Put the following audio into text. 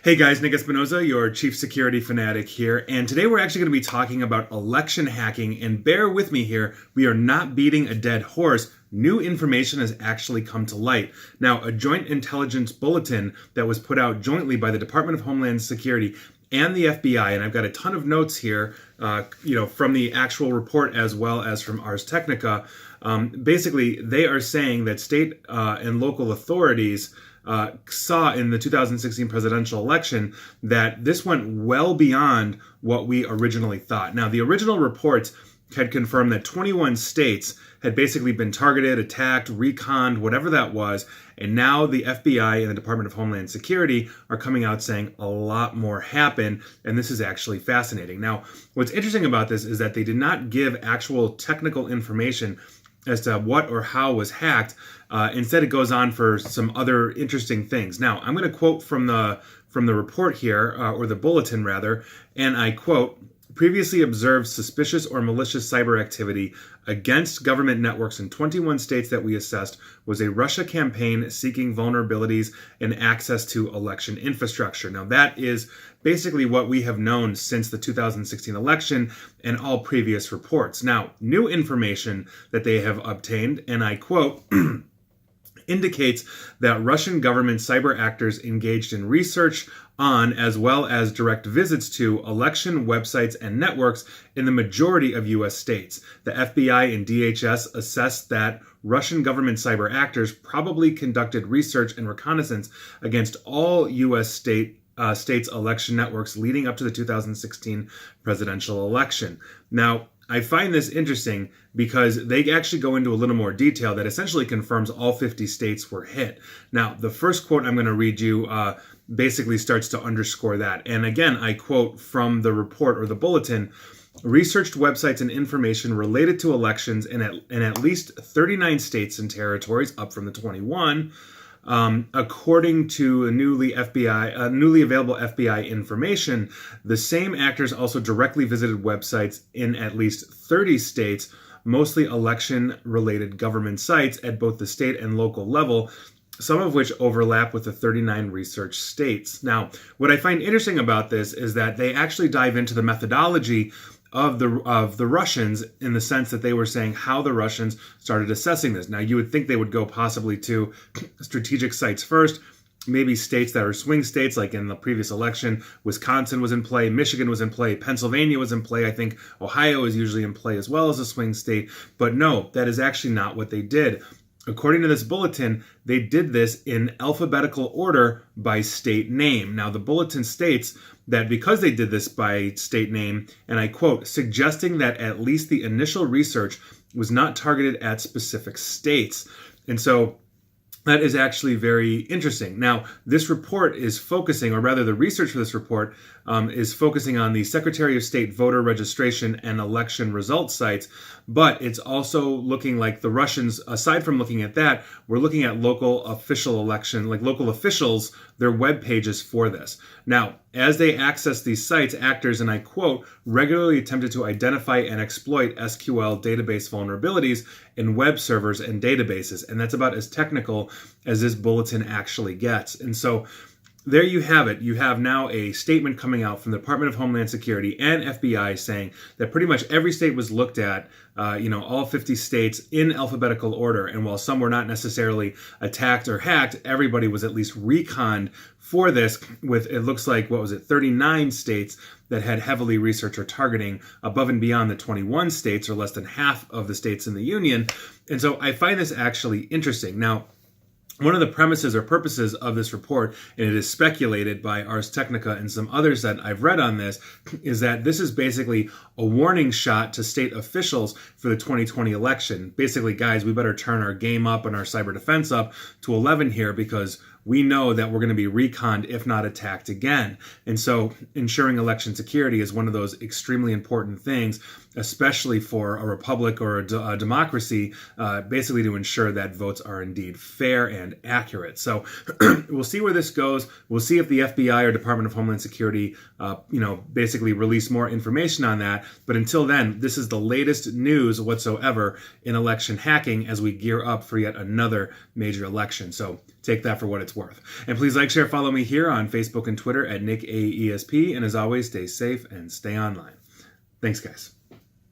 Hey guys, Nick Espinoza, your chief security fanatic here, and today we're actually going to be talking about election hacking, and bear with me here, we are not beating a dead horse. New information has actually come to light. Now, a joint intelligence bulletin that was put out jointly by the Department of Homeland Security and the FBI, and I've got a ton of notes here, from the actual report as well as from Ars Technica. Basically, they are saying that state and local authorities saw in the 2016 presidential election that this went well beyond what we originally thought. Now, the original reports had confirmed that 21 states had basically been targeted, attacked, reconned, whatever that was, and now the FBI and the Department of Homeland Security are coming out saying a lot more happened, and this is actually fascinating. Now, what's interesting about this is that they did not give actual technical information as to what or how was hacked. Instead, it goes on for some other interesting things. Now, I'm going to quote from the report here, or the bulletin rather, and I quote, "Previously observed suspicious or malicious cyber activity against government networks in 21 states that we assessed was a Russia campaign seeking vulnerabilities and access to election infrastructure." Now, that is basically what we have known since the 2016 election and all previous reports. Now, new information that they have obtained, and I quote, indicates that Russian government cyber actors engaged in research on, as well as direct visits to, election websites and networks in the majority of U.S. states. The FBI and DHS assessed that Russian government cyber actors probably conducted research and reconnaissance against all U.S. states' election networks leading up to the 2016 presidential election. Now, I find this interesting because they actually go into a little more detail that essentially confirms all 50 states were hit. Now, the first quote I'm going to read you basically starts to underscore that. And again, I quote from the report or the bulletin: "Researched websites and information related to elections in at least 39 states and territories, up from the 21. According to newly available FBI information, the same actors also directly visited websites in at least 30 states, mostly election-related government sites at both the state and local level, some of which overlap with the 39 research states." Now, what I find interesting about this is that they actually dive into the methodology of the Russians, in the sense that they were saying how the Russians started assessing this. Now, you would think they would go possibly to strategic sites first, maybe states that are swing states, like in the previous election, Wisconsin was in play, Michigan was in play, Pennsylvania was in play, I think Ohio is usually in play as well as a swing state, but no, that is actually not what they did. According to this bulletin, they did this in alphabetical order by state name. Now, the bulletin states that because they did this by state name, and I quote, "suggesting that at least the initial research was not targeted at specific states." And so that is actually very interesting. Now, this report is focusing, or rather the research for this report is focusing on the Secretary of State voter registration and election results sites, but it's also looking like the Russians, aside from looking at that, we're looking at local officials, their web pages for this. Now, as they access these sites, actors, and I quote, "regularly attempted to identify and exploit SQL database vulnerabilities in web servers and databases." And that's about as technical as this bulletin actually gets. And so there you have it. You have now a statement coming out from the Department of Homeland Security and FBI saying that pretty much every state was looked at, all 50 states in alphabetical order. And while some were not necessarily attacked or hacked, everybody was at least reconned for this with, it looks like, 39 states that had heavily researched or targeting above and beyond the 21 states, or less than half of the states in the union. And so I find this actually interesting. Now, one of the premises or purposes of this report, and it is speculated by Ars Technica and some others that I've read on this, is that this is basically a warning shot to state officials for the 2020 election. Basically, guys, we better turn our game up and our cyber defense up to 11 here, because we know that we're going to be reconned, if not attacked again. And so ensuring election security is one of those extremely important things, especially for a republic or a democracy, basically to ensure that votes are indeed fair and accurate. So we'll see where this goes. We'll see if the FBI or Department of Homeland Security, basically release more information on that. But until then, this is the latest news whatsoever in election hacking as we gear up for yet another major election. So take that for what it's worth. And please like, share, follow me here on Facebook and Twitter at NickAESP. And as always, stay safe and stay online. Thanks, guys.